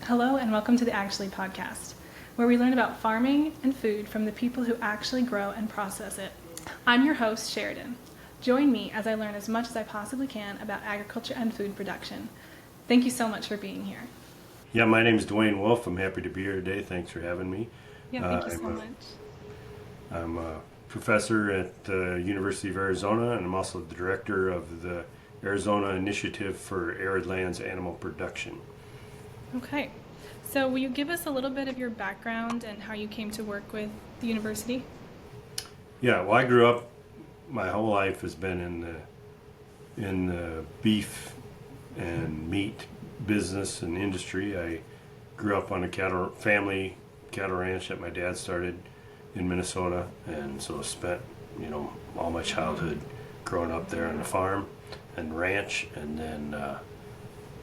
Hello and welcome to the Agtually podcast, where we learn about farming and food from the people who actually grow and process it. I'm your host, Sheridan. Join me as I learn as much as I possibly can about agriculture and food production. Thank you so much for being here. Yeah, my name is Duane Wulf. I'm happy to be here today. Thanks for having me. Yeah, thank you so much. I'm a professor at the University of Arizona, and I'm also the director of the Arizona Initiative for Arid Lands Animal Production. Okay, so will you give us a little bit of your background and how you came to work with the university? Yeah, well, I grew up, my whole life has been in the beef and meat business and industry. I grew up on a family cattle ranch that my dad started in Minnesota, and so spent, all my childhood growing up there on the farm and ranch, and then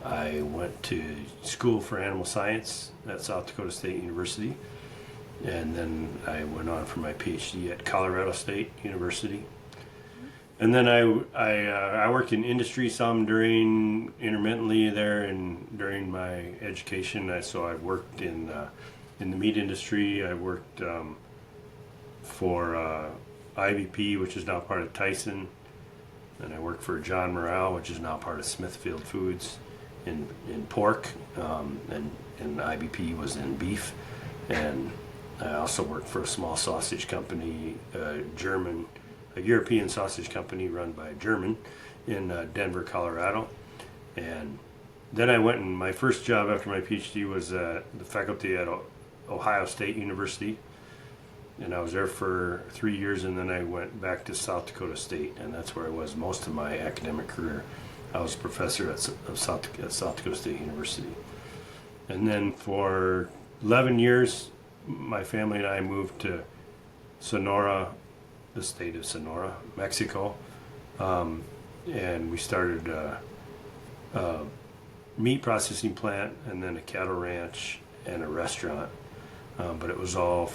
I went to school for animal science at South Dakota State University, and then I went on for my PhD at Colorado State University. And then I worked in industry some intermittently there and during my education. So I worked in the meat industry. I worked for IVP, which is now part of Tyson, and I worked for John Morrell, which is now part of Smithfield Foods in pork, and IVP was in beef. And I also worked for a small sausage company, a European sausage company run by a German in Denver, Colorado. And then I went, and my first job after my PhD was the faculty at Ohio State University. And I was there for 3 years, and then I went back to South Dakota State, and that's where I was most of my academic career. I was a professor at South Dakota State University. And then for 11 years, my family and I moved to Sonora, the state of Sonora, Mexico, and we started a meat processing plant, and then a cattle ranch and a restaurant. But it was all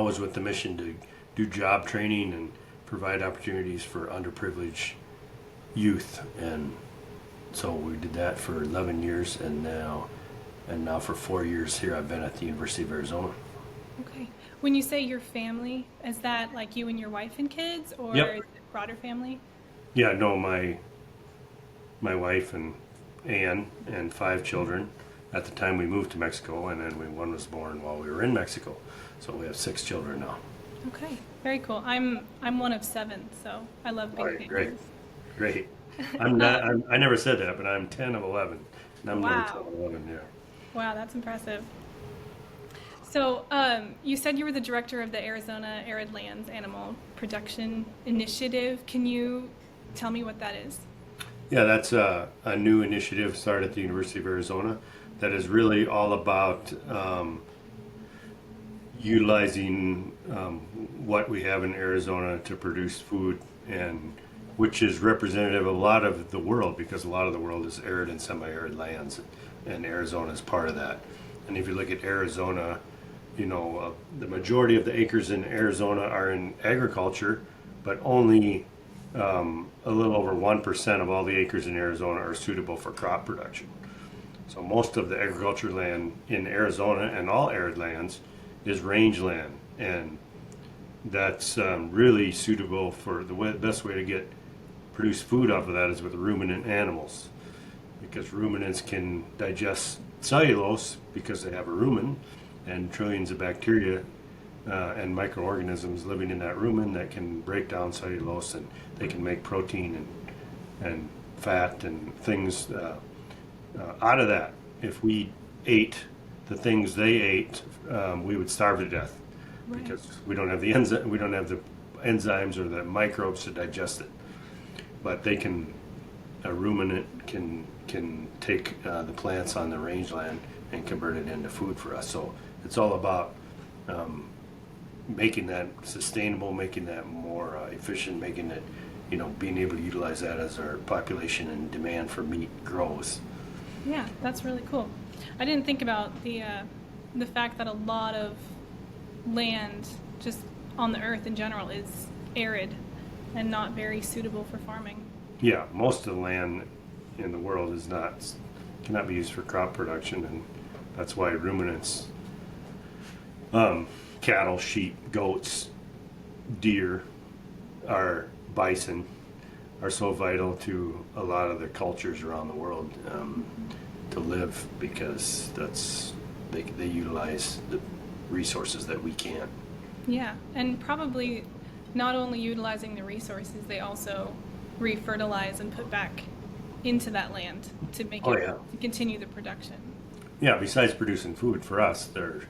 was with the mission to do job training and provide opportunities for underprivileged youth. And so we did that for 11 years, and now for 4 years here I've been at the University of Arizona. Okay. When you say your family, is that like you and your wife and kids, or Yep. is it broader family? Yeah, no, my wife and Ann and 5 children at the time we moved to Mexico, and then one was born while we were in Mexico. So we have 6 children now. Okay, very cool. I'm one of 7, so I love big families. Great. I'm not. I never said that, but I'm 10 of 11. And I'm number 10 Wow. of 11. Yeah. Wow, that's impressive. So, you said you were the director of the Arizona Arid Lands Animal Production Initiative. Can you tell me what that is? Yeah, that's a new initiative started at the University of Arizona that is really all about utilizing what we have in Arizona to produce food, and which is representative of a lot of the world, because a lot of the world is arid and semi-arid lands, and Arizona is part of that. And if you look at Arizona, the majority of the acres in Arizona are in agriculture, but only a little over 1% of all the acres in Arizona are suitable for crop production. So most of the agriculture land in Arizona and all arid lands is rangeland, and that's really suitable for the best way to produce food off of that is with ruminant animals, because ruminants can digest cellulose because they have a rumen and trillions of bacteria and microorganisms living in that rumen that can break down cellulose, and they can make protein and fat and things out of that. If we ate the things they ate, we would starve to death. Right. Because we don't have the enzymes or the microbes to digest it. But a ruminant can take the plants on the rangeland and convert it into food for us. So it's all about making that sustainable, making that more efficient, making it, being able to utilize that as our population and demand for meat grows. Yeah, that's really cool. I didn't think about the fact that a lot of land just on the earth in general is arid and not very suitable for farming. Yeah, most of the land in the world cannot be used for crop production, and that's why ruminants, cattle, sheep, goats, deer, bison are so vital to a lot of the cultures around the world to live, because they utilize the resources that we can't. Yeah, and probably not only utilizing the resources, they also refertilize and put back into that land to make to continue the production. Yeah, besides producing food for us, they're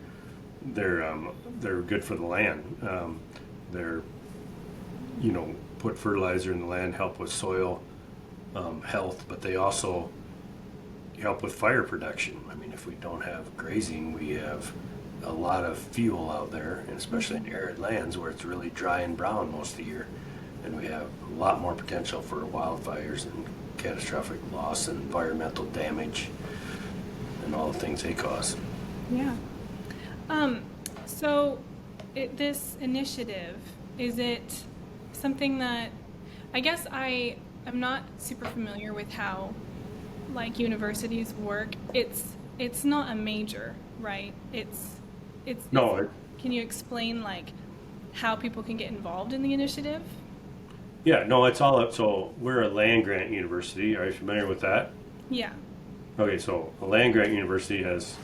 good for the land. They're put fertilizer in the land, help with soil health, but they also help with fire production. I mean, if we don't have grazing, we have a lot of fuel out there, and especially in arid lands where it's really dry and brown most of the year, and we have a lot more potential for wildfires and catastrophic loss and environmental damage and all the things they cause. Yeah. So this initiative, is it something that, I guess I'm not super familiar with how like universities work. It's not a major, right? Can you explain like how people can get involved in the initiative? Yeah, no, it's all up. So we're a land grant university. Are you familiar with that? Yeah. Okay, so a land grant university has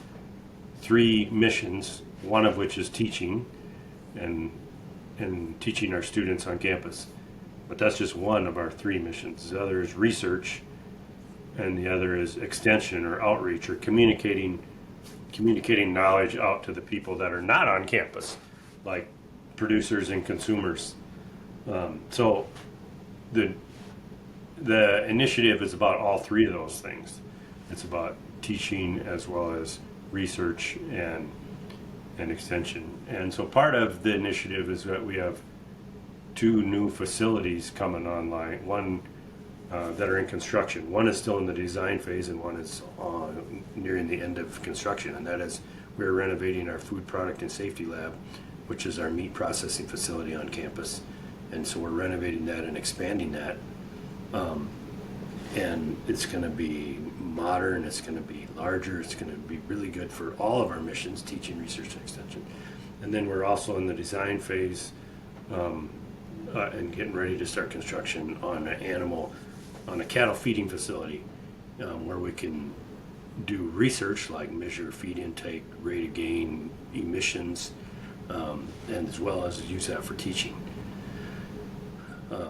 3 missions, one of which is teaching and teaching our students on campus. But that's just one of our 3 missions. The other is research, and the other is extension or outreach, or communicating knowledge out to the people that are not on campus, like producers and consumers. So the initiative is about all 3 of those things. It's about teaching as well as research and extension. And so part of the initiative is that we have 2 new facilities coming online. One that are in construction. One is still in the design phase, and one is nearing the end of construction. And that is, we're renovating our food product and safety lab, which is our meat processing facility on campus. And so we're renovating that and expanding that. And it's going to be modern, it's going to be larger, it's going to be really good for all of our missions, teaching, research, and extension. And then we're also in the design phase and getting ready to start construction on a cattle feeding facility where we can do research like measure feed intake, rate of gain, emissions, and as well as use that for teaching.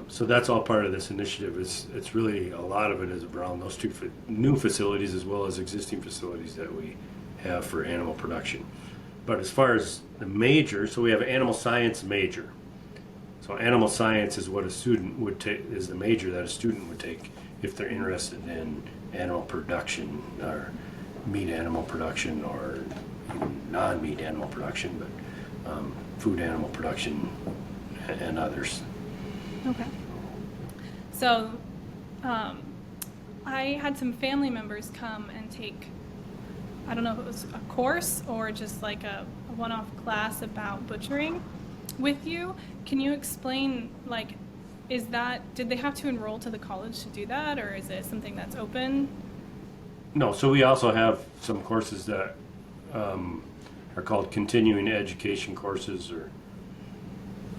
So that's all part of this initiative. It's really, a lot of it is around those 2 new facilities as well as existing facilities that we have for animal production. But as far as the major, so we have an animal science major. So animal science is what a student would take, is the major that a student would take if they're interested in animal production or meat animal production, or even non-meat animal production, but food animal production and others. Okay. So I had some family members come and take, I don't know if it was a course or just like a one-off class about butchering with you. Can you explain, like, did they have to enroll to the college to do that, or is it something that's open? No, so we also have some courses that are called continuing education courses, or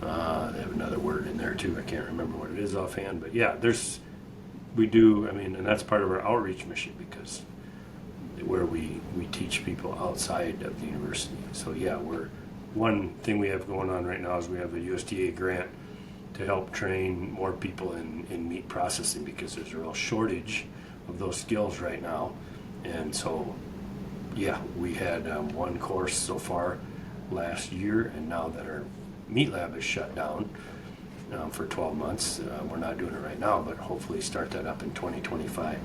they have another word in there too. I can't remember what it is offhand, but yeah, and that's part of our outreach mission, because where we teach people outside of the university. So yeah, one thing we have going on right now is we have a USDA grant to help train more people in meat processing, because there's a real shortage of those skills right now. And so yeah, we had one course so far last year, and now that our meat lab is shut down for 12 months, we're not doing it right now, but hopefully start that up in 2025.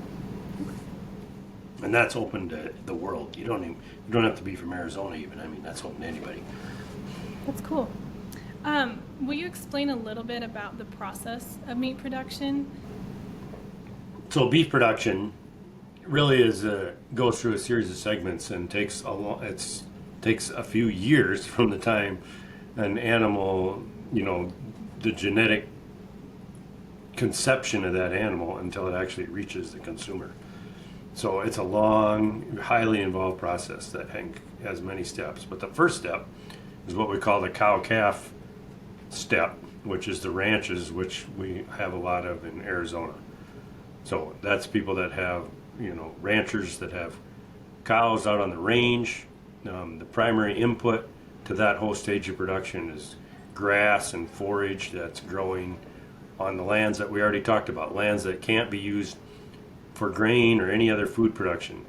And that's open to the world. You don't have to be from Arizona even. I mean, that's open to anybody. That's cool. Will you explain a little bit about the process of meat production? So beef production really goes through a series of segments and takes a few years from the time an animal the genetic conception of that animal until it actually reaches the consumer. So it's a long, highly involved process that has many steps. But the first step is what we call the cow-calf step, which is the ranches, which we have a lot of in Arizona. So that's people that have, ranchers that have cows out on the range. The primary input to that whole stage of production is grass and forage that's growing on the lands that we already talked about, lands that can't be used for grain or any other food production.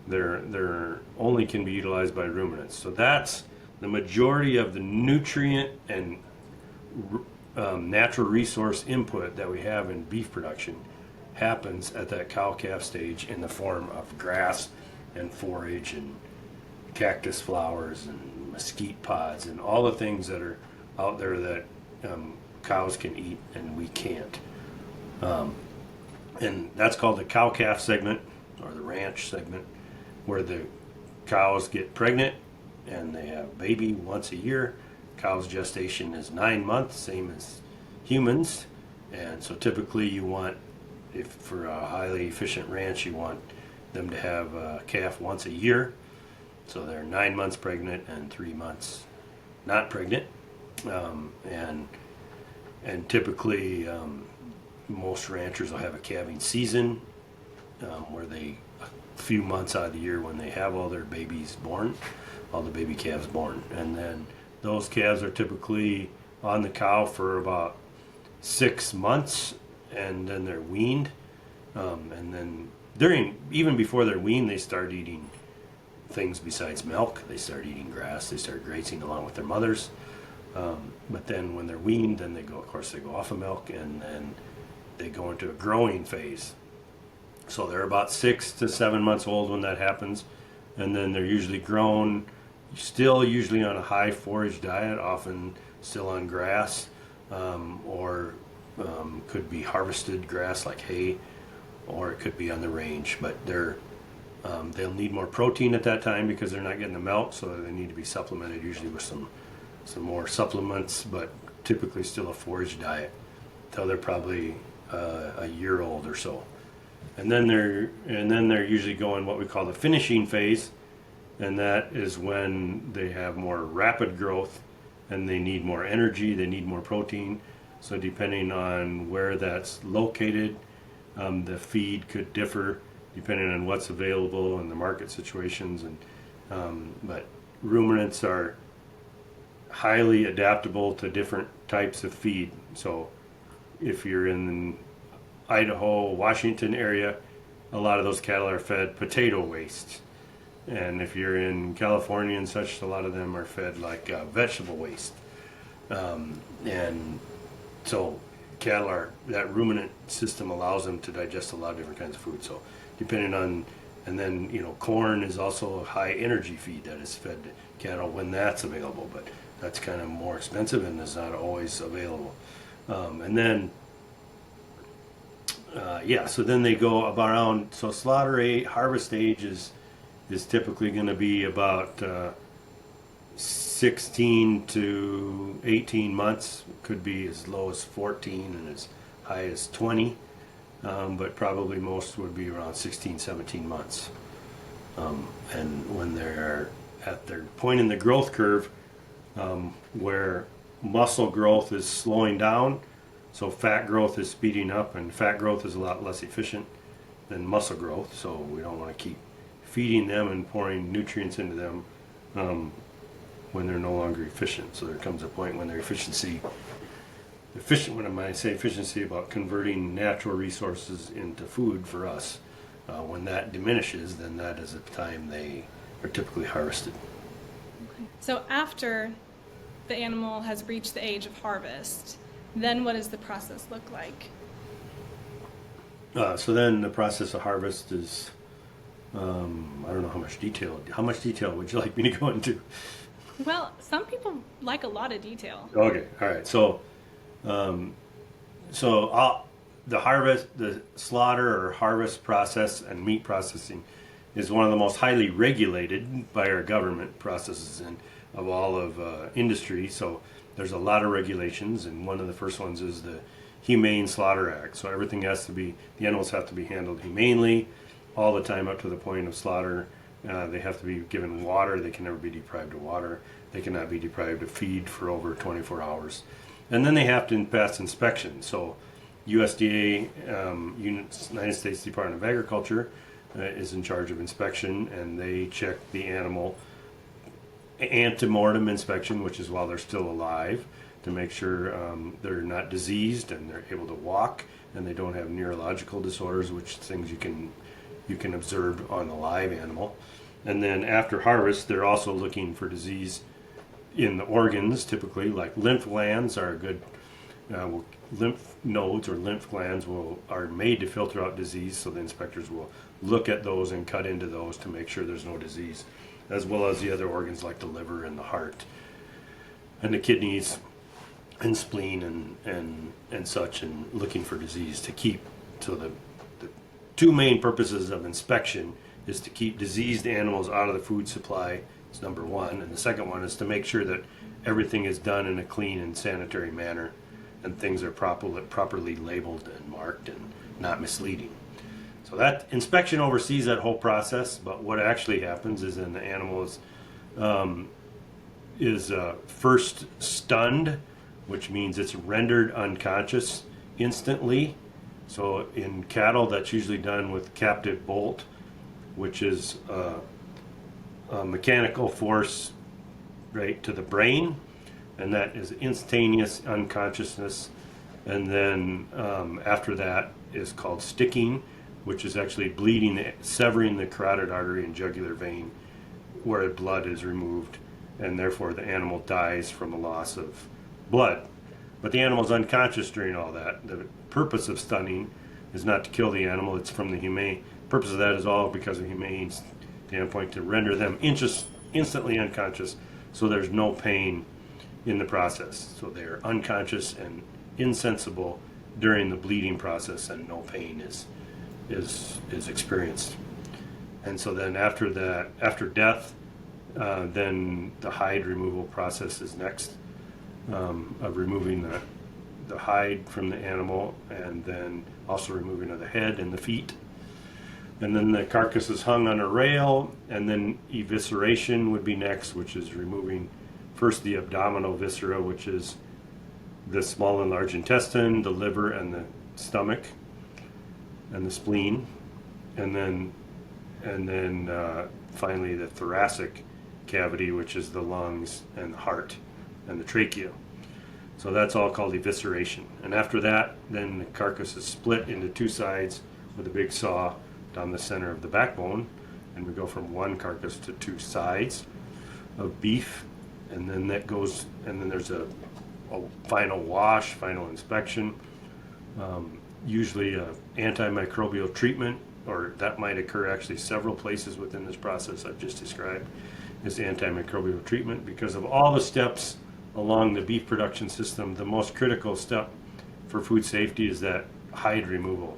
They're only can be utilized by ruminants. So that's the majority of the nutrient and natural resource input that we have in beef production happens at that cow-calf stage in the form of grass and forage and cactus flowers and mesquite pods and all the things that are out there that cows can eat and we can't. And that's called the cow-calf segment or the ranch segment, where the cows get pregnant and they have baby once a year. Cow's gestation is 9 months, same as humans. And so typically you want, if for a highly efficient ranch, you want them to have a calf once a year. So they're 9 months pregnant and 3 months not pregnant. And typically most ranchers will have a calving season where they, a few months out of the year when they have all their babies born, all the baby calves born. And then those calves are typically on the cow for about 6 months, and then they're weaned. And then even before they're weaned, they start eating things besides milk. They start eating grass. They start grazing along with their mothers. But then when they're weaned, then they go off of milk, and then they go into a growing phase. So they're about 6 to 7 months old when that happens, and then they're usually grown, still usually on a high forage diet, often still on grass, or could be harvested grass like hay, or it could be on the range. But they'll need more protein at that time because they're not getting the milk, so they need to be supplemented usually with some more supplements, but typically still a forage diet till they're probably a year old or so. And then they're usually going what we call the finishing phase, and that is when they have more rapid growth and they need more energy, they need more protein. So depending on where that's located, the feed could differ depending on what's available and the market situations. But ruminants are highly adaptable to different types of feed. So if you're in Idaho, Washington area, a lot of those cattle are fed potato waste. And if you're in California and such, a lot of them are fed like vegetable waste. And so cattle that ruminant system allows them to digest a lot of different kinds of food. So depending on, and then, corn is also a high energy feed that is fed to cattle when that's available, but that's kind of more expensive and is not always available. And then, so then they go around, so slaughter age, harvest age is typically going to be about 16 to 18 months. Could be as low as 14 and as high as 20, but probably most would be around 16, 17 months. And when they're at their point in the growth curve, where muscle growth is slowing down, so fat growth is speeding up, and fat growth is a lot less efficient than muscle growth, so we don't want to keep feeding them and pouring nutrients into them when they're no longer efficient. So there comes a point when their when I say efficiency, about converting natural resources into food for us, when that diminishes, then that is the time they are typically harvested. Okay. So after the animal has reached the age of harvest, then what does the process look like? So then the process of harvest is, I don't know how much detail would you like me to go into? Well, some people like a lot of detail. Okay, all right. So, the slaughter or harvest process and meat processing is one of the most highly regulated by our government processes of all of industry. So There's a lot of regulations, and one of the first ones is the Humane Slaughter Act. So everything has to be, the animals have to be handled humanely all the time up to the point of slaughter. They have to be given water. They can never be deprived of water. They cannot be deprived of feed for over 24 hours. And then they have to pass inspection. So USDA, United States Department of Agriculture, is in charge of inspection, and they check the animal antemortem inspection, which is while they're still alive, to make sure they're not diseased and they're able to walk and they don't have neurological disorders, which things you can observe on a live animal. And then after harvest, they're also looking for disease in the organs, typically, like lymph glands are a good, lymph nodes or lymph glands are made to filter out disease, so the inspectors will look at those and cut into those to make sure there's no disease, as well as the other organs like the liver and the heart and the kidneys and spleen and such, and looking for disease to keep. So the two main purposes of inspection is to keep diseased animals out of the food supply. It's number one, and the second one is to make sure that everything is done in a clean and sanitary manner and things are properly labeled and marked and not misleading. So that inspection oversees that whole process, but what actually happens is then the animal is first stunned, which means it's rendered unconscious instantly. So in cattle, that's usually done with captive bolt, which is a mechanical force right to the brain, and that is instantaneous unconsciousness. And then after that is called sticking, which is actually bleeding, severing the carotid artery and jugular vein where blood is removed, and therefore the animal dies from a loss of blood. But the animal's unconscious during all that. The purpose of stunning is not to kill the animal, it's from the humane. Purpose of that is all because of humane standpoint, to render them instantly unconscious, so there's no pain in the process. So they're unconscious and insensible during the bleeding process, and no pain is experienced. And so then after death, then the hide removal process is next, of removing the hide from the animal, and then also removing of the head and the feet. And then the carcass is hung on a rail, and then evisceration would be next, which is removing first the abdominal viscera, which is the small and large intestine, the liver, and the stomach, and the spleen, and then finally the thoracic cavity, which is the lungs and the heart and the trachea. So that's all called evisceration. And after that, then the carcass is split into two sides with a big saw down the center of the backbone, and we go from one carcass to two sides of beef, and then that goes, and then there's a final wash, final inspection, usually antimicrobial treatment, or that might occur actually several places within this process I've just described, is antimicrobial treatment. Because of all the steps along the beef production system, the most critical step for food safety is that hide removal,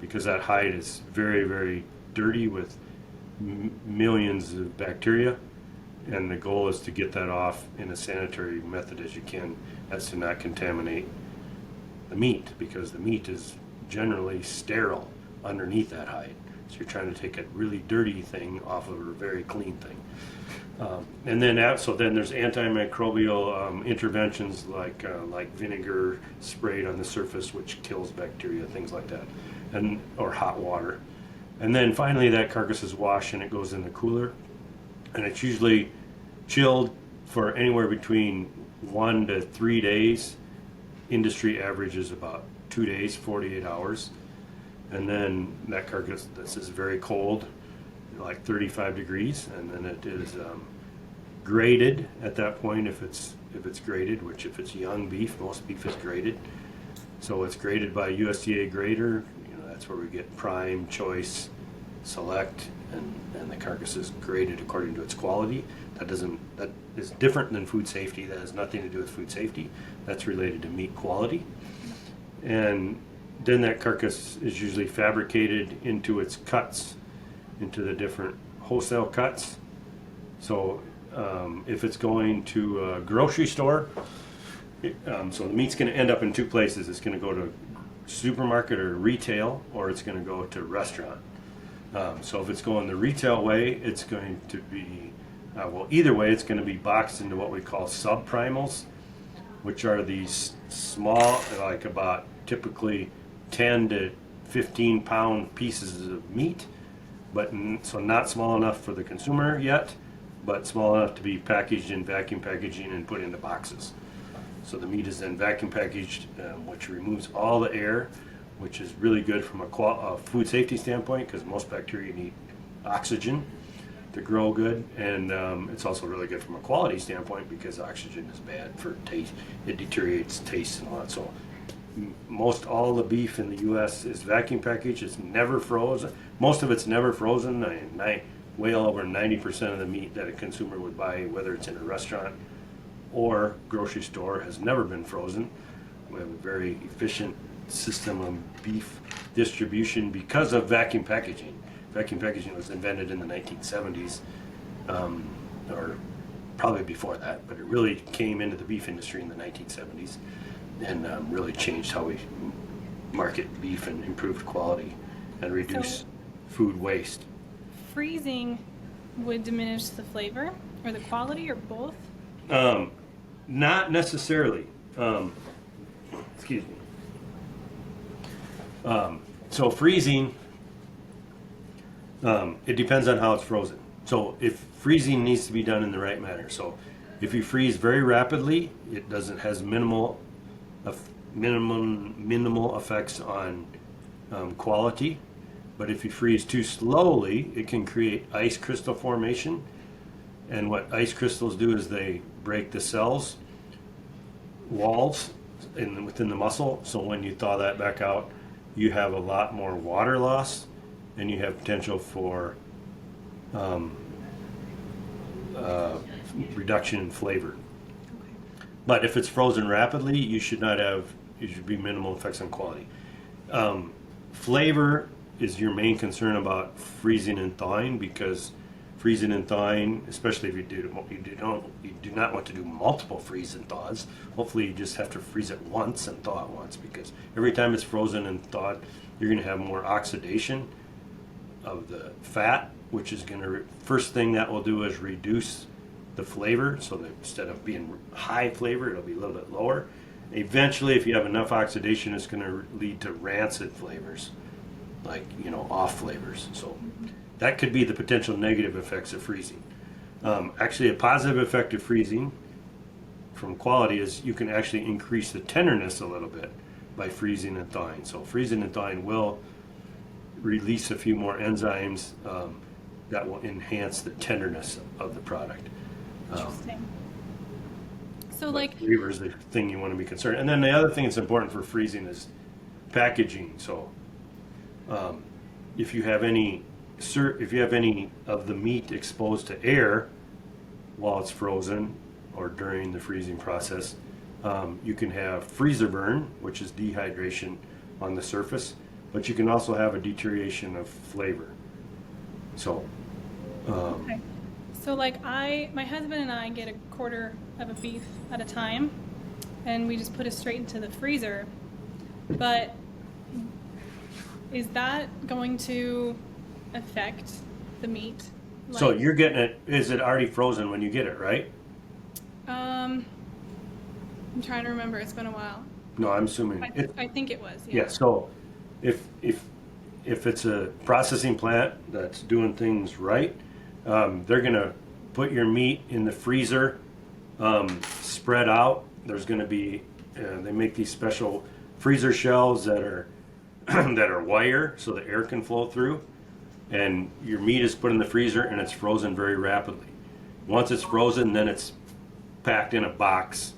because that hide is very, very dirty with millions of bacteria, and the goal is to get that off in a sanitary method as you can, as to not contaminate the meat, because the meat is generally sterile underneath that hide. So you're trying to take a really dirty thing off of a very clean thing. And then there's antimicrobial interventions like vinegar sprayed on the surface, which kills bacteria, things like that, or hot water. And then finally that carcass is washed and it goes in the cooler, and it's usually chilled for anywhere between 1 to 3 days. Industry average is about 2 days, 48 hours. And then that carcass, this is very cold, like 35 degrees, and then it is graded at that point if it's graded, which if it's young beef, most beef is graded. So it's graded by USDA grader. That's where we get prime, choice, select, and the carcass is graded according to its quality. That is different than food safety. That has nothing to do with food safety. That's related to meat quality. And then that carcass is usually fabricated into its cuts, into the different wholesale cuts. So if it's going to a grocery store, So the meat's going to end up in two places. It's going to go to supermarket or retail, or it's going to go to restaurant. So if it's going the retail way, it's going to be, either way, it's going to be boxed into what we call subprimals, which are these small, like about typically 10 to 15 pound pieces of meat, but so not small enough for the consumer yet, but small enough to be packaged in vacuum packaging and put into boxes. So the meat is then vacuum packaged, which removes all the air, which is really good from a food safety standpoint, because most bacteria need oxygen to grow good, and it's also really good from a quality standpoint because oxygen is bad for taste. It deteriorates taste and all that. So most all the beef in the U.S. is vacuum packaged. It's never frozen. Most of it's never frozen. Way over 90% of the meat that a consumer would buy, whether it's in a restaurant or grocery store, has never been frozen. We have a very efficient system of beef distribution because of vacuum packaging. Vacuum packaging was invented in the 1970s, or probably before that, but it really came into the beef industry in the 1970s and really changed how we market beef and improved quality and reduce food waste. Freezing would diminish the flavor or the quality or both? Not necessarily. Excuse me. So freezing, it depends on how it's frozen. So if freezing needs to be done in the right manner. So if you freeze very rapidly, it has minimal effects on quality. But if you freeze too slowly, it can create ice crystal formation. And what ice crystals do is they break the cells walls within the muscle. So when you thaw that back out, you have a lot more water loss, and you have potential for reduction in flavor. Okay. But if it's frozen rapidly, you should be minimal effects on quality. Flavor is your main concern about freezing and thawing, because freezing and thawing, especially if you do not want to do multiple freeze and thaws. Hopefully you just have to freeze it once and thaw it once, because every time it's frozen and thawed, you're going to have more oxidation of the fat, which is going to, first thing that will do is reduce the flavor, so that instead of being high flavor, it'll be a little bit lower. Eventually, if you have enough oxidation, it's going to lead to rancid flavors, like, off flavors. So that could be the potential negative effects of freezing. Actually, a positive effect of freezing from quality is you can actually increase the tenderness a little bit by freezing and thawing. So freezing and thawing will release a few more enzymes that will enhance the tenderness of the product. Interesting. So Flavor is the thing you want to be concerned. And then the other thing that's important for freezing is packaging. So if you have any of the meat exposed to air while it's frozen or during the freezing process, you can have freezer burn, which is dehydration on the surface, but you can also have a deterioration of flavor. So, okay. So my husband and I get a quarter of a beef at a time, and we just put it straight into the freezer. But is that going to affect the meat? So you're getting it, is it already frozen when you get it, right? I'm trying to remember. It's been a while. No, I'm assuming. I think it was. Yeah, so if it's a processing plant that's doing things right, they're going to put your meat in the freezer, spread out. There's going to be, they make these special freezer shelves that are that are wire, so the air can flow through, and your meat is put in the freezer and it's frozen very rapidly. Once it's frozen, then it's packed in a box,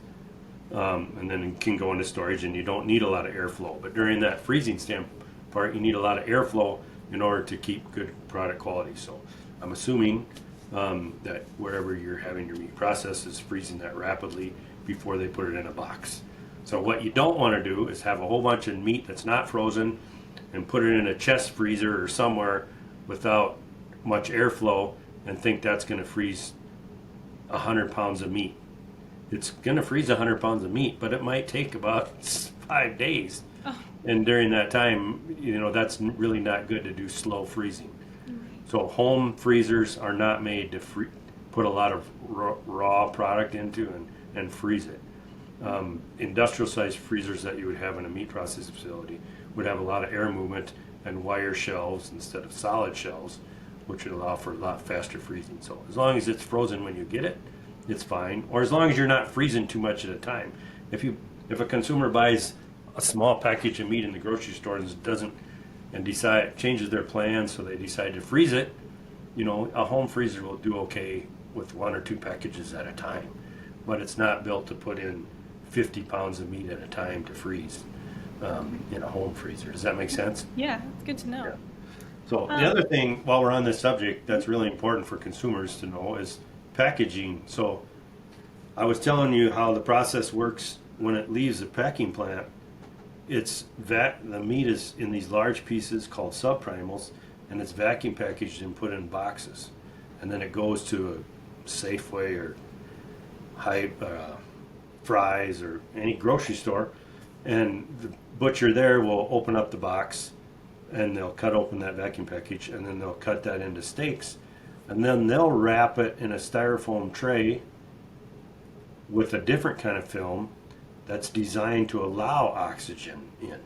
and then it can go into storage, and you don't need a lot of airflow. But during that freezing part, you need a lot of airflow in order to keep good product quality. So I'm assuming that wherever you're having your meat processed is freezing that rapidly before they put it in a box. So what you don't want to do is have a whole bunch of meat that's not frozen and put it in a chest freezer or somewhere without much airflow and think that's going to freeze 100 pounds of meat. it's going to freeze 100 pounds of meat, but it might take about 5 days. Oh, And during that time, that's really not good to do slow freezing. So home freezers are not made to put a lot of raw product into and freeze it. Industrial sized freezers that you would have in a meat processing facility would have a lot of air movement and wire shelves instead of solid shelves, which would allow for a lot faster freezing. So as long as it's frozen when you get it, it's fine. Or as long as you're not freezing too much at a time. If a consumer buys a small package of meat in the grocery store and changes their plans, so they decide to freeze it, a home freezer will do okay with 1 or 2 packages at a time. But it's not built to put in 50 pounds of meat at a time to freeze in a home freezer. Does that make sense? yeah, it's good to know. Yeah. So the other thing, while we're on this subject, that's really important for consumers to know is packaging. So I was telling you how the process works when it leaves the packing plant. The meat is in these large pieces called subprimals, and it's vacuum packaged and put in boxes, and then it goes to a Safeway or Fry's or any grocery store, and the butcher there will open up the box, and they'll cut open that vacuum package, and then they'll cut that into steaks, and then they'll wrap it in a styrofoam tray with a different kind of film that's designed to allow oxygen in.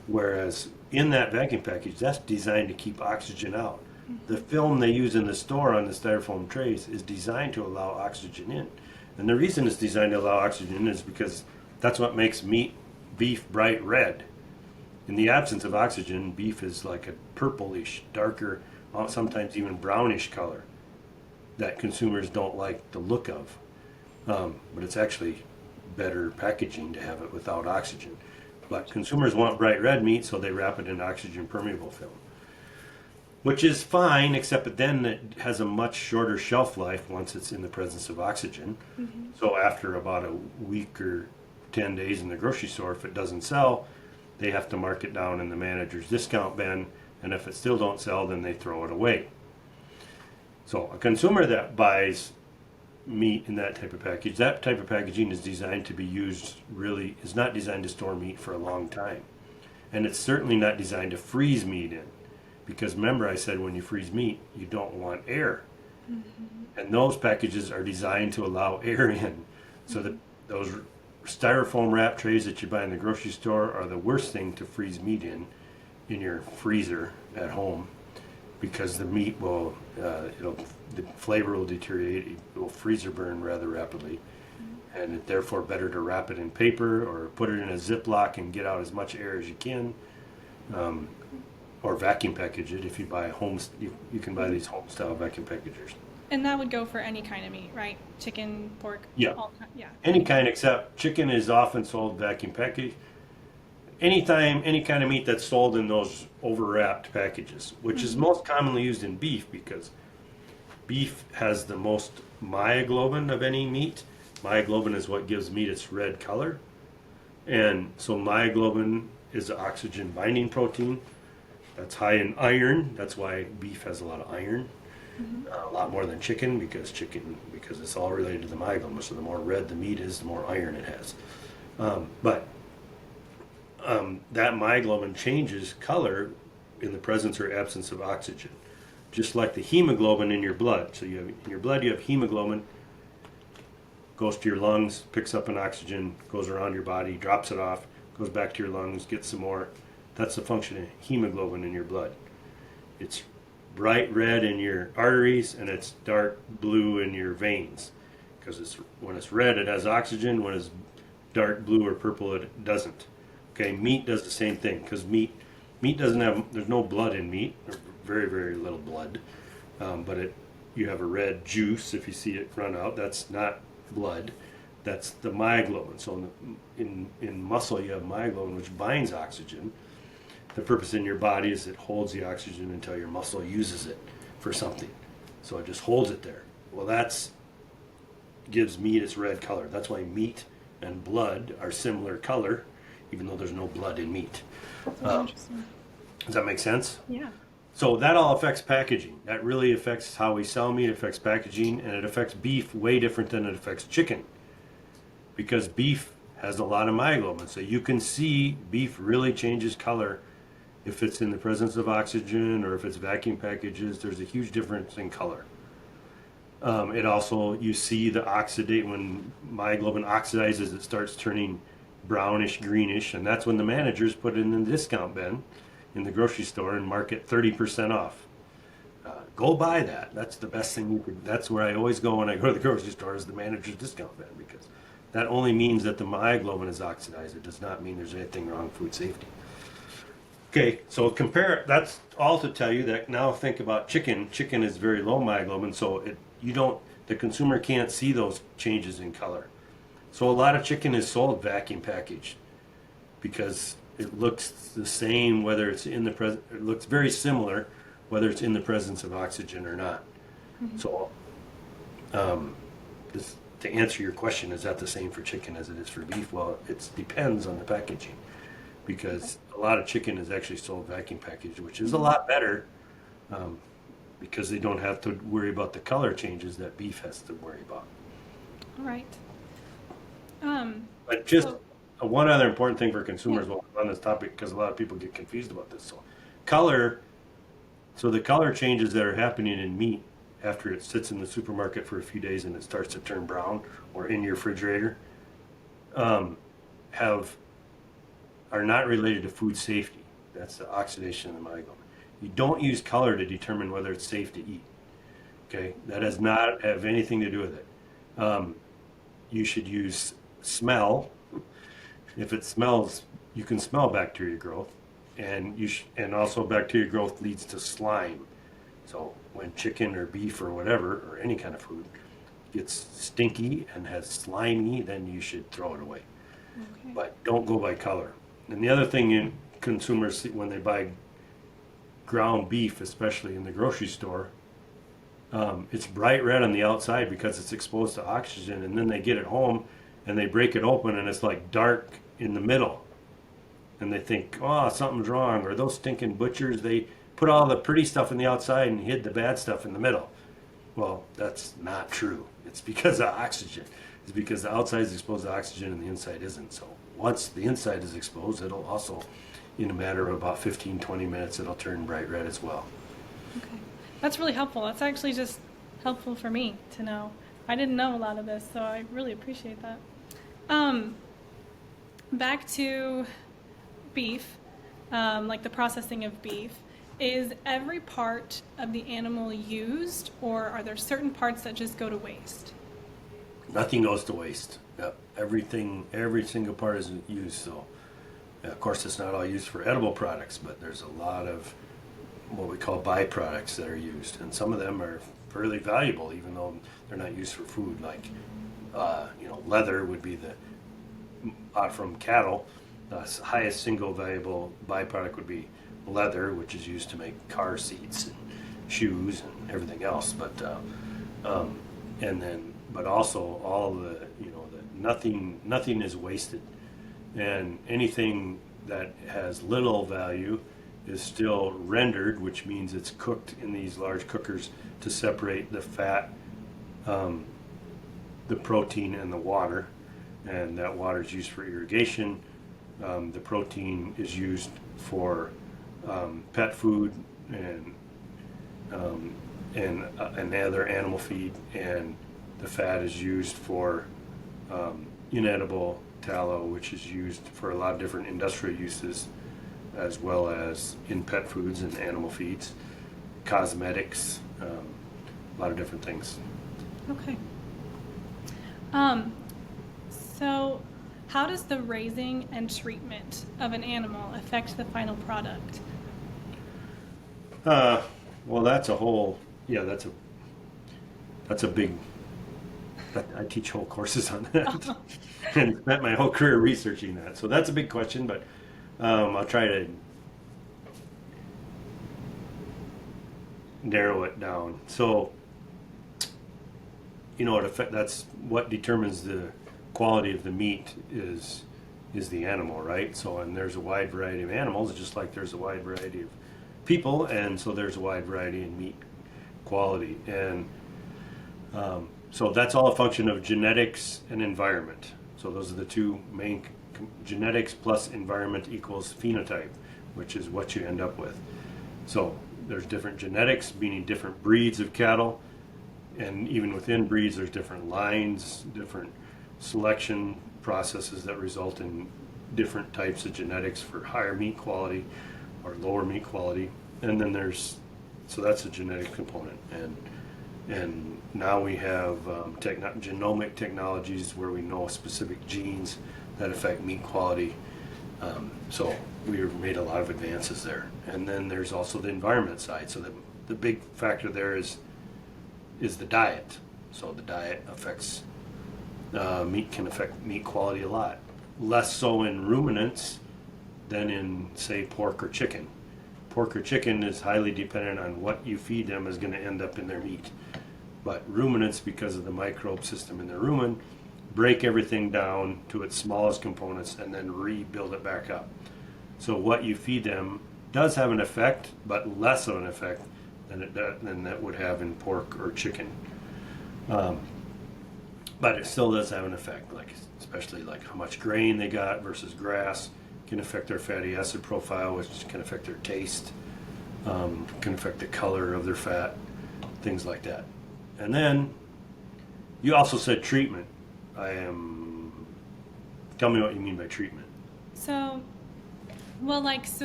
Whereas in that vacuum package, that's designed to keep oxygen out. The film they use in the store on the styrofoam trays is designed to allow oxygen in. And the reason it's designed to allow oxygen in is because that's what makes beef bright red. In the absence of oxygen, beef is like a purplish, darker, sometimes even brownish color that consumers don't like the look of. But it's actually better packaging to have it without oxygen. But consumers want bright red meat, so they wrap it in oxygen permeable film, which is fine, except that then it has a much shorter shelf life once it's in the presence of oxygen. So after about a week or 10 days in the grocery store, if it doesn't sell, they have to mark it down in the manager's discount bin, and if it still don't sell, then they throw it away. So a consumer that buys meat in that type of packaging is designed to be used, really is not designed to store meat for a long time. And it's certainly not designed to freeze meat in, because remember I said when you freeze meat, you don't want air. And those packages are designed to allow air in. So that those styrofoam wrap trays that you buy in the grocery store are the worst thing to freeze meat in your freezer at home, because the meat will, the flavor will deteriorate, it will freezer burn rather rapidly, and it's therefore better to wrap it in paper or put it in a Ziploc and get out as much air as you can, or vacuum package it. If you buy you can buy these home style vacuum packagers. And that would go for any kind of meat, right? Chicken, pork, Yeah. Yeah. Any kind except chicken is often sold vacuum packaged. Anytime, any kind of meat that's sold in those overwrapped packages, which is most commonly used in beef, because beef has the most myoglobin of any meat. Myoglobin is what gives meat its red color. And so myoglobin is an oxygen binding protein that's high in iron. That's why beef has a lot of iron, a lot more than chicken, because it's all related to the myoglobin. So the more red the meat is, the more iron it has. But that myoglobin changes color in the presence or absence of oxygen, just like the hemoglobin in your blood. So in your blood you have hemoglobin, goes to your lungs, picks up an oxygen, goes around your body, drops it off, goes back to your lungs, gets some more. That's the function of hemoglobin in your blood. It's bright red in your arteries, and it's dark blue in your veins, because when it's red it has oxygen, when it's dark blue or purple it doesn't. Okay, meat does the same thing, because meat there's no blood in meat, or very, very little blood, but you have a red juice if you see it run out. That's not blood, that's the myoglobin. So in muscle you have myoglobin, which binds oxygen. The purpose in your body is it holds the oxygen until your muscle uses it for something. So it just holds it there. Well, gives meat its red color. That's why meat and blood are similar color, even though there's no blood in meat. That's interesting. Does that make sense? Yeah. So that all affects packaging. That really affects how we sell meat, it affects packaging, and it affects beef way different than it affects chicken. Because beef has a lot of myoglobin. So you can see beef really changes color if it's in the presence of oxygen or if it's vacuum packages. There's a huge difference in color. It also, you see the oxidate, when myoglobin oxidizes, it starts turning brownish, greenish, and that's when the managers put it in the discount bin in the grocery store and mark it 30% off. Go buy that. That's the best thing you could. That's where I always go when I go to the grocery store, is the manager's discount bin, because that only means that the myoglobin is oxidized. It does not mean there's anything wrong with food safety. Okay, so compare. That's all to tell you that now think about chicken. Chicken is very low myoglobin, so the consumer can't see those changes in color. So a lot of chicken is sold vacuum packaged because it looks the same whether it's in the it looks very similar whether it's in the presence of oxygen or not. Mm-hmm. So to answer your question, is that the same for chicken as it is for beef? Well, it depends on the packaging, because a lot of chicken is actually sold vacuum packaged, which is a lot better, because they don't have to worry about the color changes that beef has to worry about. All right. But just one other important thing for consumers on this topic, because a lot of people get confused about this. So the color changes that are happening in meat after it sits in the supermarket for a few days and it starts to turn brown, or in your refrigerator, are not related to food safety. That's the oxidation of the myoglobin. You don't use color to determine whether it's safe to eat. Okay, that does not have anything to do with it. You should use smell. If it smells, you can smell bacteria growth, and and also bacteria growth leads to slime. So when chicken or beef or whatever, or any kind of food, gets stinky and has slimy, then you should throw it away. Okay. But don't go by color. And the other thing consumers see when they buy ground beef, especially in the grocery store, it's bright red on the outside because it's exposed to oxygen, and then they get it home and they break it open and it's like dark in the middle, and they think, oh, something's wrong. Or those stinking butchers, they put all the pretty stuff in the outside and hid the bad stuff in the middle. Well, that's not true. It's because of oxygen. It's because the outside is exposed to oxygen and the inside isn't. So once the inside is exposed, it'll also, in a matter of about 15-20 minutes, it'll turn bright red as well. Okay, that's really helpful. That's actually just helpful for me to know. I didn't know a lot of this, so I really appreciate that. Back to beef, like the processing of beef. Is every part of the animal used, or are there certain parts that just go to waste? Nothing goes to waste. Yep. Every single part is used. So, of course, it's not all used for edible products, but there's a lot of what we call byproducts that are used, and some of them are fairly valuable, even though they're not used for food. Like, leather would be from cattle. The highest single valuable byproduct would be leather, which is used to make car seats and shoes and everything else. But but also all nothing is wasted, and anything that has little value is still rendered, which means it's cooked in these large cookers to separate the fat, the protein, and the water. And that water is used for irrigation. The protein is used for pet food and other animal feed, and the fat is used for inedible tallow, which is used for a lot of different industrial uses, as well as in pet foods and animal feeds, cosmetics, a lot of different things. Okay. So how does the raising and treatment of an animal affect the final product? Well, that's a whole, that's a big, I teach whole courses on that and spent my whole career researching that. So that's a big question, but I'll try to narrow it down. So, that's what determines the quality of the meat is the animal, right? So, and there's a wide variety of animals, just like there's a wide variety of people, and so there's a wide variety in meat quality. And so that's all a function of genetics and environment. So those are the two main genetics plus environment equals phenotype, which is what you end up with. So there's different genetics, meaning different breeds of cattle, and even within breeds there's different lines, different selection processes that result in different types of genetics for higher meat quality or lower meat quality. And then so that's a genetic component. And now we have genomic technologies where we know specific genes that affect meat quality. So we've made a lot of advances there. And then there's also the environment side. So the big factor there is the diet. So the diet affects meat, can affect meat quality a lot. Less so in ruminants than in, say, pork or chicken. Pork or chicken is highly dependent on what you feed them is going to end up in their meat. But ruminants, because of the microbe system in the rumen, break everything down to its smallest components and then rebuild it back up. So what you feed them does have an effect, but less of an effect than that would have in pork or chicken. But it still does have an effect, especially how much grain they got versus grass can affect their fatty acid profile, which can affect their taste, can affect the color of their fat, things like that. And then you also said treatment. Tell me what you mean by treatment. So,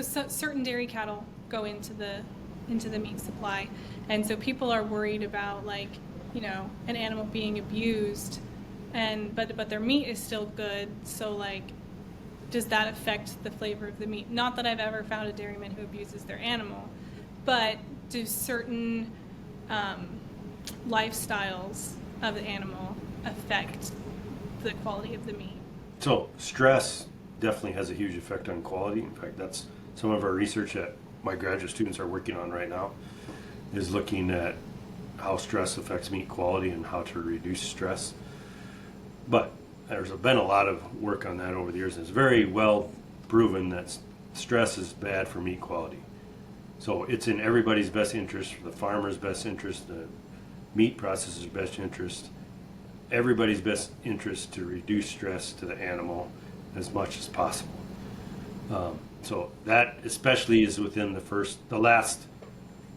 certain dairy cattle go into the meat supply, and so people are worried about an animal being abused, but their meat is still good. So does that affect the flavor of the meat? Not that I've ever found a dairyman who abuses their animal, but do certain lifestyles of the animal affect the quality of the meat? So stress definitely has a huge effect on quality. In fact, that's some of our research that my graduate students are working on right now, is looking at how stress affects meat quality and how to reduce stress. But there's been a lot of work on that over the years. It's very well proven that stress is bad for meat quality. So it's in everybody's best interest, the farmer's best interest, the meat processor's best interest, everybody's best interest to reduce stress to the animal as much as possible. So that especially is within the last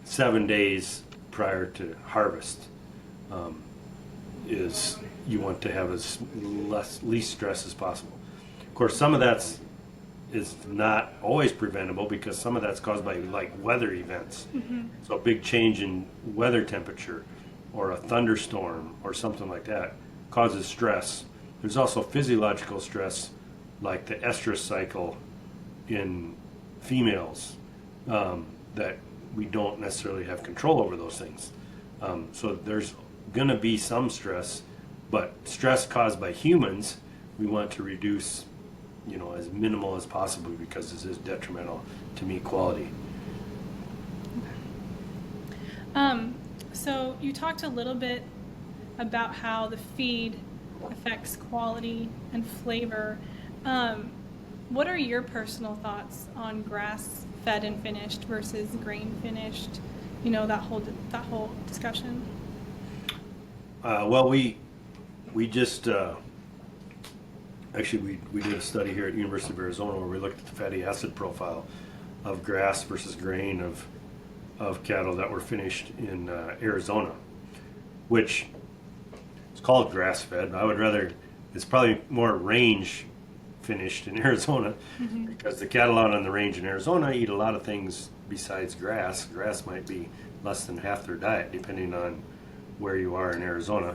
7 days prior to harvest. Is you want to have as least stress as possible. Of course, some of that's is not always preventable because some of that's caused by weather events. Mm-hmm. So a big change in weather temperature or a thunderstorm or something like that causes stress. There's also physiological stress like the estrus cycle in females that we don't necessarily have control over those things. So there's going to be some stress, but stress caused by humans we want to reduce as minimal as possible because this is detrimental to meat quality. So you talked a little bit about how the feed affects quality and flavor. What are your personal thoughts on grass-fed and finished versus grain-finished? That whole discussion. Well, we just actually we did a study here at University of Arizona where we looked at the fatty acid profile of grass versus grain of cattle that were finished in Arizona, which is called grass-fed. I would rather, it's probably more range finished in Arizona, mm-hmm. because the cattle out on the range in Arizona eat a lot of things besides grass. Grass might be less than half their diet depending on where you are in Arizona.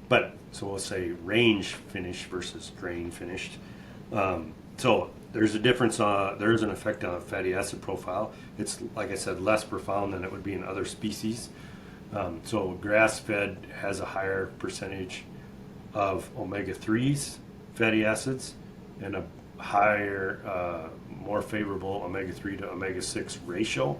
But so we'll say range finished versus grain finished. So there's a difference. There is an effect on a fatty acid profile. It's, like I said, less profound than it would be in other species. So grass-fed has a higher percentage of omega-3s, fatty acids, and a higher, more favorable omega-3 to omega-6 ratio.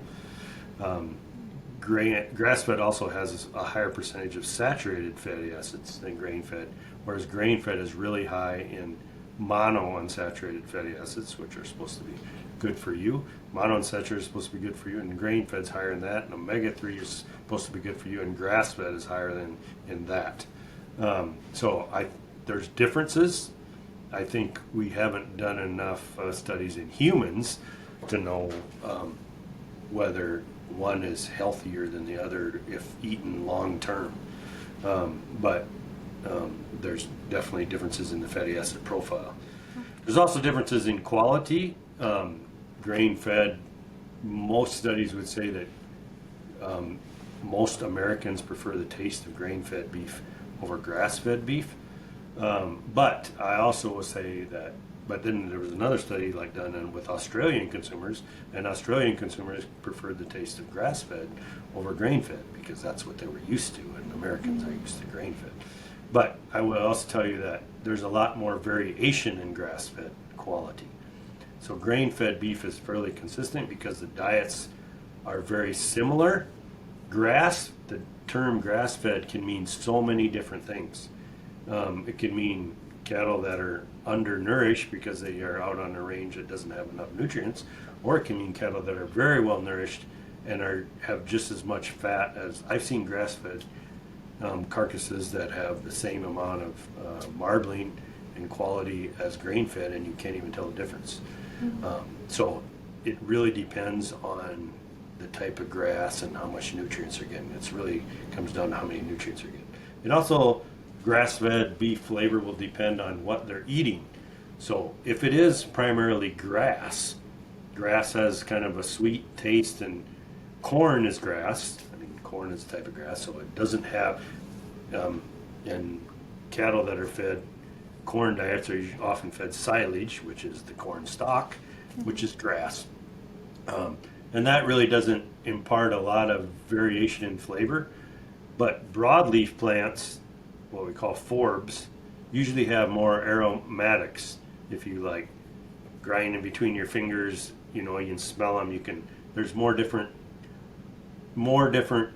Grass-fed also has a higher percentage of saturated fatty acids than grain-fed, whereas grain-fed is really high in monounsaturated fatty acids, which are supposed to be good for you. Monounsaturated is supposed to be good for you, and grain fed is higher than that, and omega-3 is supposed to be good for you, and grass fed is higher than in that. There's differences. I think we haven't done enough studies in humans to know whether one is healthier than the other if eaten long term. But there's definitely differences in the fatty acid profile. There's also differences in quality. Grain-fed, most studies would say that most Americans prefer the taste of grain-fed beef over grass-fed beef. But I also will say that, but then there was another study like done with Australian consumers, and Australian consumers preferred the taste of grass-fed over grain-fed because that's what they were used to, and Americans are used to grain-fed. But I will also tell you that there's a lot more variation in grass-fed quality. So grain-fed beef is fairly consistent because the diets are very similar. The term grass-fed can mean so many different things. It can mean cattle that are undernourished because they are out on a range that doesn't have enough nutrients, or it can mean cattle that are very well nourished and have just as much fat as I've seen grass-fed carcasses that have the same amount of marbling and quality as grain-fed, and you can't even tell the difference. So it really depends on the type of grass and how much nutrients are getting. It really comes down to how many nutrients are getting. And also, grass-fed beef flavor will depend on what they're eating. So if it is primarily grass has kind of a sweet taste, and corn is grass. I mean, corn is a type of grass, so it doesn't have, and cattle that are fed corn diets are often fed silage, which is the corn stalk, which is grass. And that really doesn't impart a lot of variation in flavor. But broadleaf plants, what we call forbs, usually have more aromatics. If you like grind in between your fingers, you can smell them. There's more different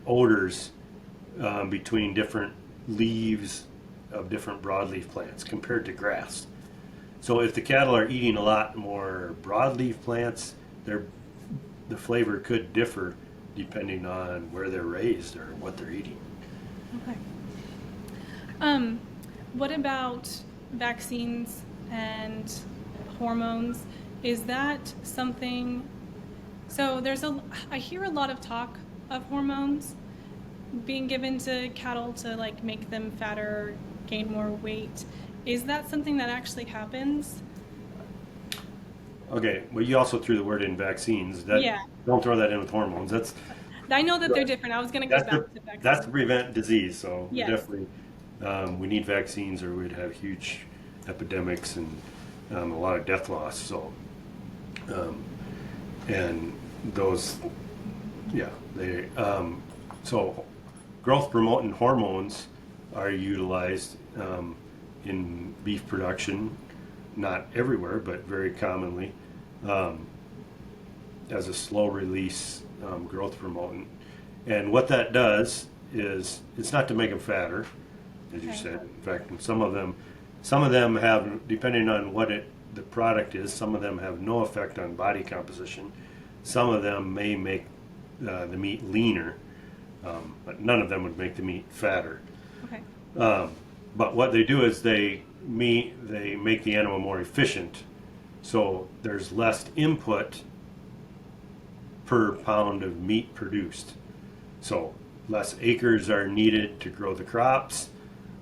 odors between different leaves of different broadleaf plants compared to grass. So if the cattle are eating a lot more broadleaf plants, the flavor could differ depending on where they're raised or what they're eating. Okay. What about vaccines and hormones? Is that something? So I hear a lot of talk of hormones being given to cattle to like make them fatter, gain more weight. Is that something that actually happens? Okay, well, you also threw the word in vaccines. Don't throw that in with hormones. I know that they're different. I was going to go back to vaccines. That's to prevent disease, so yes. We definitely we need vaccines, or we'd have huge epidemics and a lot of death loss. So, and those, so growth promoting hormones are utilized in beef production. Not everywhere, but very commonly, as a slow release growth promotant. And what that does is, it's not to make them fatter, as you said. In fact, some of them have, depending on what the product is, some of them have no effect on body composition. Some of them may make the meat leaner, but none of them would make the meat fatter. Okay. But what they do is they make the animal more efficient, so there's less input per pound of meat produced. So less acres are needed to grow the crops,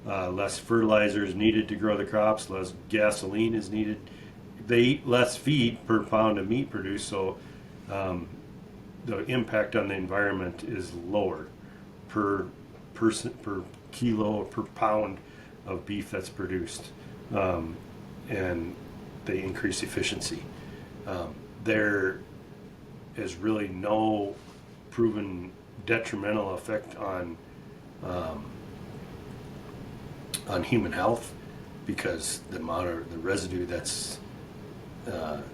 less fertilizer is needed to grow the crops, less gasoline is needed. They eat less feed per pound of meat produced, so the impact on the environment is lower per kilo, per pound of beef that's produced, and they increase efficiency. There is really no proven detrimental effect on human health, because the residue that's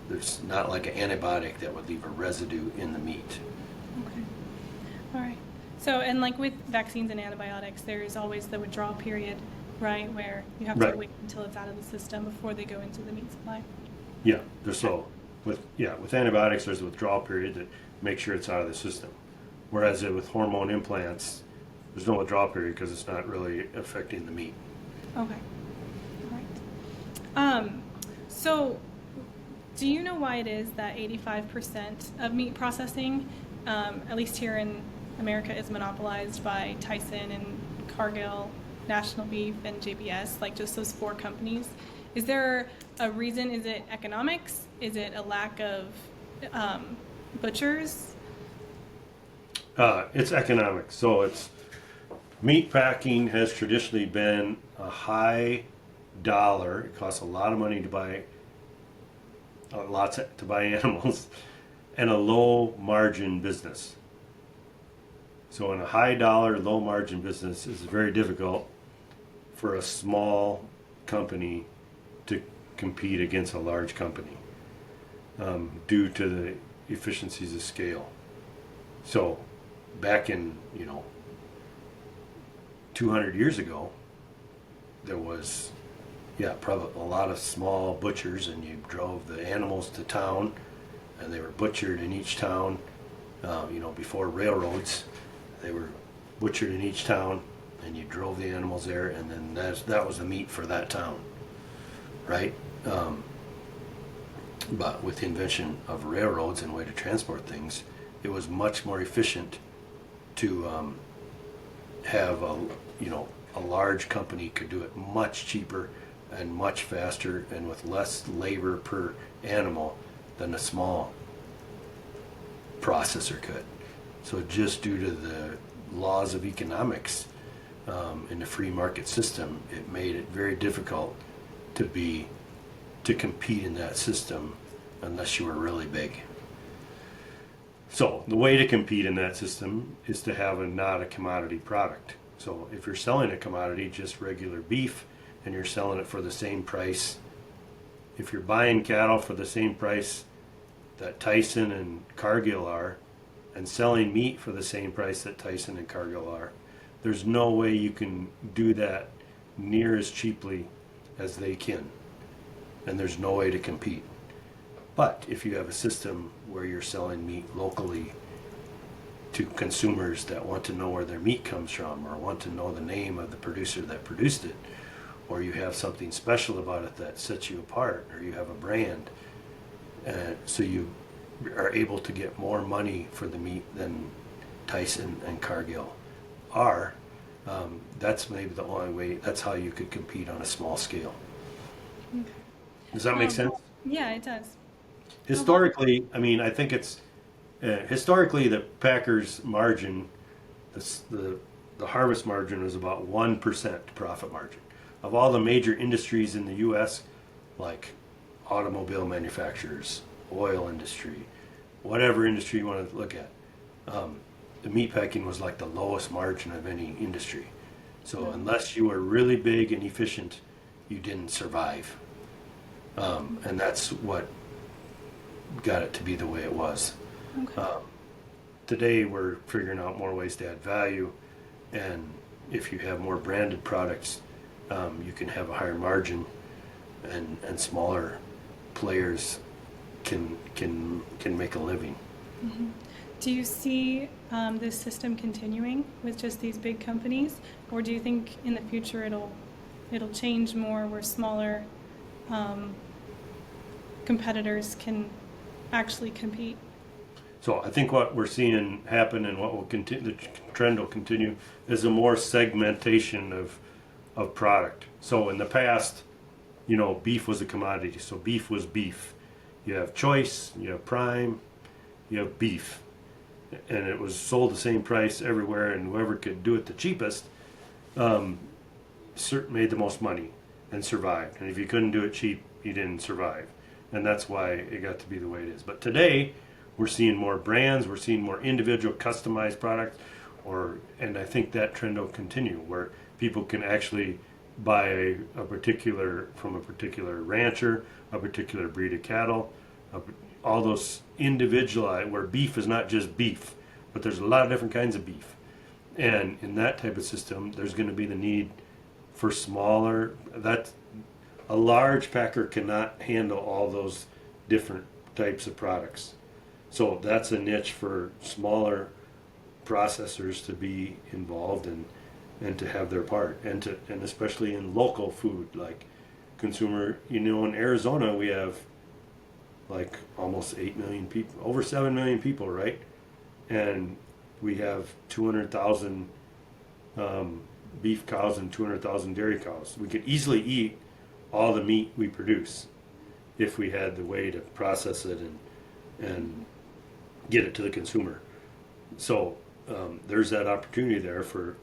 there's not like an antibiotic that would leave a residue in the meat. Okay. All right. So, and like with vaccines and antibiotics, there's always the withdrawal period right? Where you have to Right. wait until it's out of the system before they go into the meat supply. Yeah, with antibiotics, there's a withdrawal period that makes sure it's out of the system. Whereas with hormone implants, there's no withdrawal period because it's not really affecting the meat. Okay. All right. So do you know why it is that 85% of meat processing, at least here in America, is monopolized by Tyson and Cargill, National Beef, and JBS, like just those 4 companies? Is there a reason? Is it economics? Is it a lack of butchers? It's economics. So it's meat packing has traditionally been a high dollar. It costs a lot of money to buy to buy animals, and a low margin business. So in a high dollar, low margin business, it's very difficult for a small company to compete against a large company due to the efficiencies of scale. So back in 200 years ago, there was probably a lot of small butchers, and you drove the animals to town, and they were butchered in each town. Before railroads, they were butchered in each town, and you drove the animals there, and then that was the meat for that town, right? But with the invention of railroads and way to transport things, it was much more efficient to have a large company could do it much cheaper and much faster and with less labor per animal than a small processor could. So just due to the laws of economics in the free market system, it made it very difficult to compete in that system unless you were really big. So the way to compete in that system is to have not a commodity product. So if you're selling a commodity, just regular beef, and you're selling it for the same price, if you're buying cattle for the same price that Tyson and Cargill are, and selling meat for the same price that Tyson and Cargill are, there's no way you can do that near as cheaply as they can. And there's no way to compete. But if you have a system where you're selling meat locally to consumers that want to know where their meat comes from, or want to know the name of the producer that produced it, or you have something special about it that sets you apart, or you have a brand, so you are able to get more money for the meat than Tyson and Cargill are, that's maybe the only way, that's how you could compete on a small scale. Okay. Does that make sense? Yeah, it does. Historically, I think it's historically the Packers' margin, the harvest margin was about 1% profit margin. Of all the major industries in the U.S., like automobile manufacturers, oil industry, whatever industry you want to look at, the meat packing was like the lowest margin of any industry. So unless you were really big and efficient, you didn't survive. And that's what got it to be the way it was. Okay. Today we're figuring out more ways to add value, and if you have more branded products, you can have a higher margin, and smaller players can make a living. Mm-hmm. Do you see this system continuing with just these big companies, or do you think in the future it'll change more where smaller competitors can actually compete? So I think what we're seeing happen, and what will continue, the trend will continue, is a more segmentation of product. So in the past, beef was a commodity. So beef was beef. You have choice, you have prime, you have beef, and it was sold the same price everywhere, and whoever could do it the cheapest made the most money and survived. And if you couldn't do it cheap, you didn't survive. And that's why it got to be the way it is. But today, we're seeing more brands, we're seeing more individual customized products, and I think that trend will continue, where people can actually buy from a particular rancher, a particular breed of cattle, all those individualized, where beef is not just beef, but there's a lot of different kinds of beef. And in that type of system, there's going to be the need for smaller, that a large packer cannot handle all those different types of products. So that's a niche for smaller processors to be involved in and to have their part, and especially in local food, like consumer, in Arizona we have like almost 8 million people, over 7 million people, right? And we have 200,000 beef cows and 200,000 dairy cows. We could easily eat all the meat we produce if we had the way to process it and get it to the consumer. So there's that opportunity there for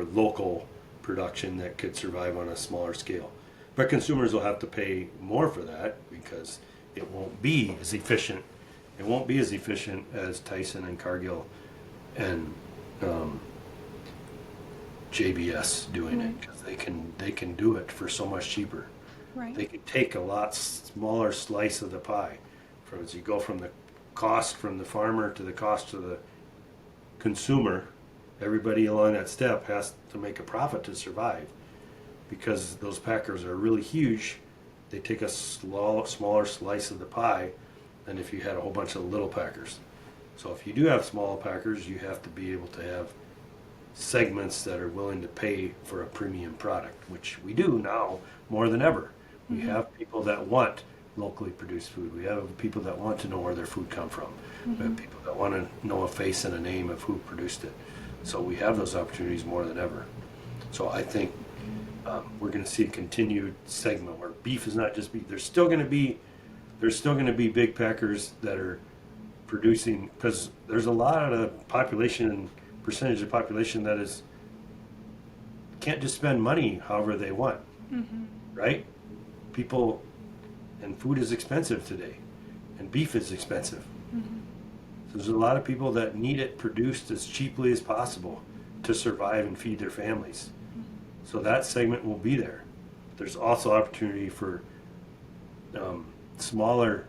local production that could survive on a smaller scale. But consumers will have to pay more for that because it won't be as efficient. It won't be as efficient as Tyson and Cargill and JBS doing it, because they can do it for so much cheaper. Right. They can take a lot smaller slice of the pie. As you go from the cost from the farmer to the cost to the consumer, everybody along that step has to make a profit to survive, because those packers are really huge. They take a smaller slice of the pie than if you had a whole bunch of little packers. So if you do have small packers, you have to be able to have segments that are willing to pay for a premium product, which we do now more than ever. We have people that want locally produced food. We have people that want to know where their food come from. We have people that want to know a face and a name of who produced it. So we have those opportunities more than ever. So I think we're going to see a continued segment where beef is not just beef. There's still going to be big packers that are producing, because there's a lot of population, percentage of population that is can't just spend money however they want, right? People, and food is expensive today, and beef is expensive. So there's a lot of people that need it produced as cheaply as possible to survive and feed their families. So that segment will be there. There's also opportunity for smaller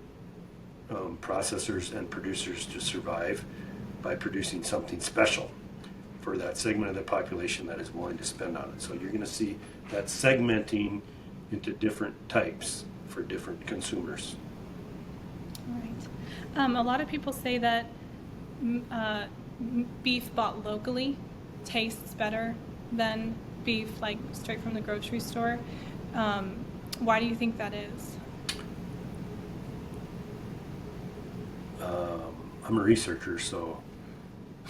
processors and producers to survive by producing something special for that segment of the population that is willing to spend on it. So you're going to see that segmenting into different types for different consumers. All right. A lot of people say that beef bought locally tastes better than beef like straight from the grocery store. Why do you think that is? I'm a researcher, so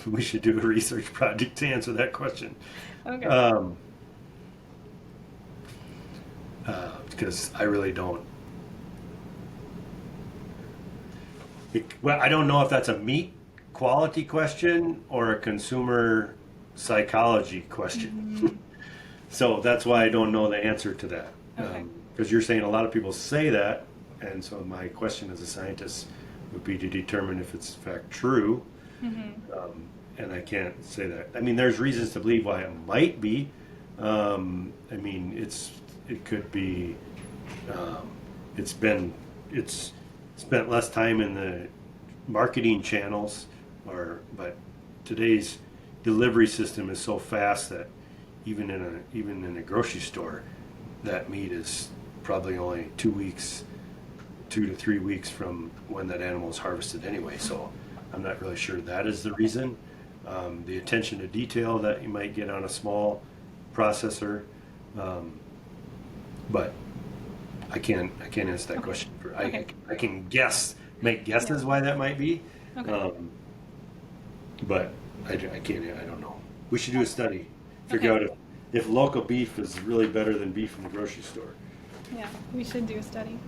we should do a research project to answer that question. Okay. Because I really don't. Well, I don't know if that's a meat quality question or a consumer psychology question. So that's why I don't know the answer to that. Okay. Because you're saying a lot of people say that, and so my question as a scientist would be to determine if it's in fact true. And I can't say that. I mean, there's reasons to believe why it might be. I mean, it could be. It's spent less time in the marketing channels, but today's delivery system is so fast that even in a grocery store, that meat is probably only 2 to 3 weeks from when that animal is harvested anyway. So I'm not really sure that is the reason. The attention to detail that you might get on a small processor, but I can't answer that question. I can make guesses why that might be, but I don't know. We should do a study, figure out if local beef is really better than beef from the grocery store. Yeah, we should do a study.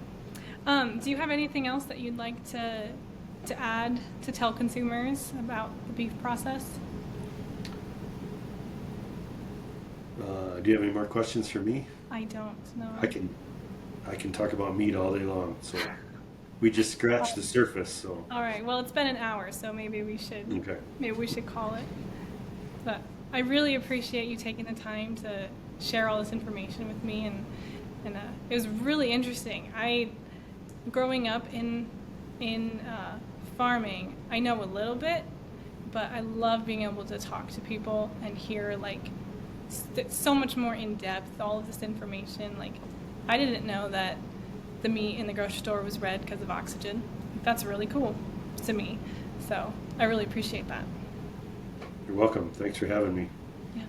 Do you have anything else that you'd like to add to tell consumers about the beef process? Do you have any more questions for me? I don't know. I can talk about meat all day long. So we just scratched the surface. So all right. Well, it's been an hour, so maybe we should call it. But I really appreciate you taking the time to share all this information with me, and it was really interesting. Growing up in farming, I know a little bit, but I love being able to talk to people and hear like so much more in depth, all of this information. Like, I didn't know that the meat in the grocery store was red because of oxygen. That's really cool to me. So I really appreciate that. You're welcome. Thanks for having me. Yeah.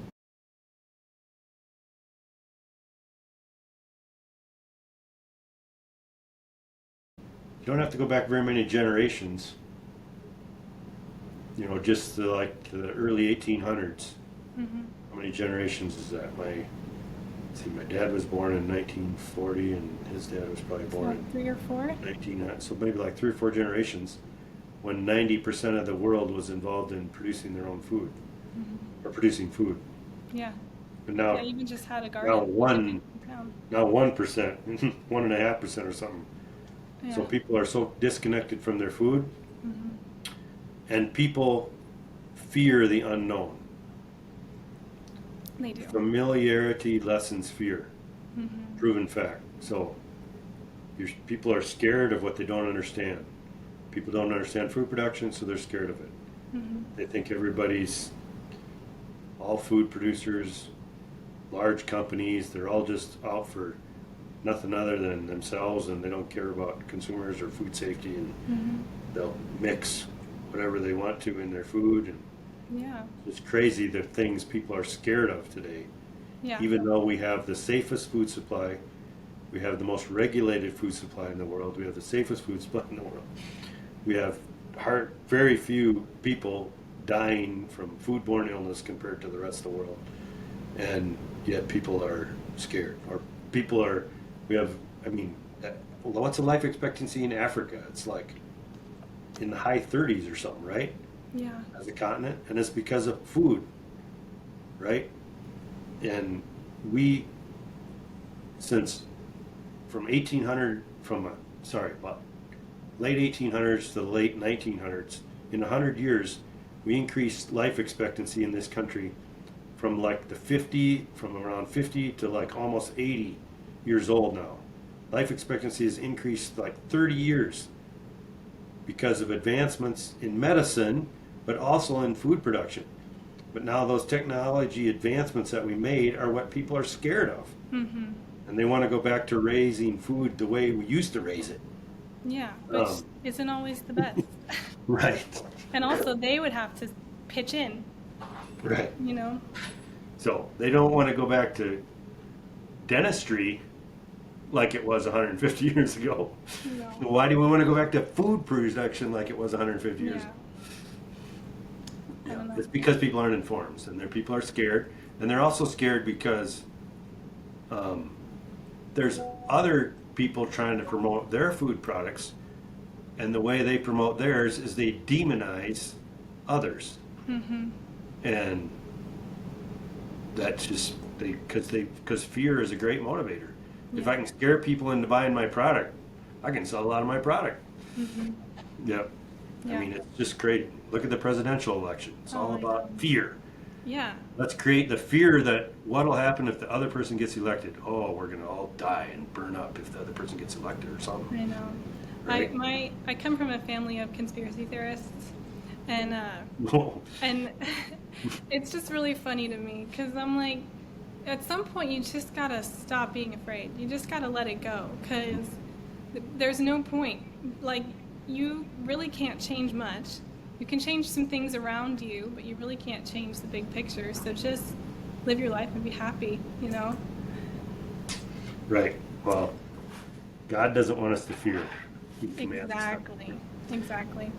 You don't have to go back very many generations. You know, just like the early 1800s. Mm-hmm. How many generations is that? My dad was born in 1940, and his dad was probably born in 3 or 4. 19. So maybe like 3 or 4 generations, when 90% of the world was involved in producing their own food, or producing food. Yeah. And now, Yeah, even just had a garden. now in town. 1%, 1.5% or something. Yeah. So people are so disconnected from their food, and people fear the unknown. They do. Familiarity lessens fear. Proven fact. So people are scared of what they don't understand. People don't understand food production, so they're scared of it. They think all food producers, large companies, they're all just out for nothing other than themselves, and they don't care about consumers or food safety, and they'll mix whatever they want to in their food. And Yeah. it's crazy the things people are scared of today. Yeah. Even though we have the safest food supply, we have the most regulated food supply in the world, we have the safest food supply in the world, we have very few people dying from foodborne illness compared to the rest of the world, and yet people are scared. Or what's the life expectancy in Africa? It's like in the high 30s or something, right? Yeah. As a continent, and it's because of food, right? And since from late 1800s to the late 1900s, in 100 years, we increased life expectancy in this country from around 50 to like almost 80 years old now. Life expectancy has increased like 30 years because of advancements in medicine, but also in food production. But now those technology advancements that we made are what people are scared of. And they want to go back to raising food the way we used to raise it. Yeah, which isn't always the best. Right. And also, they would have to pitch in. Right. You know? So they don't want to go back to dentistry like it was 150 years ago. No. Why do we want to go back to food production like it was 150 years ago? I don't know. It's because people aren't informed, and people are scared, and they're also scared because there's other people trying to promote their food products, and the way they promote theirs is they demonize others, and that's just because fear is a great motivator. If I can scare people into buying my product, I can sell a lot of my product. Yep. Yeah. I mean, it's just great. Look at the presidential election. It's all about fear. Yeah. Let's create the fear that what'll happen if the other person gets elected. Oh, we're going to all die and burn up if the other person gets elected or something. I know. Right? I come from a family of conspiracy theorists, and and it's just really funny to me because I'm like, at some point you just gotta stop being afraid. You just gotta let it go because there's no point. Like, you really can't change much. You can change some things around you, but you really can't change the big picture. So just live your life and be happy, you know? Right. Well, God doesn't want us to fear. He commands us. Exactly.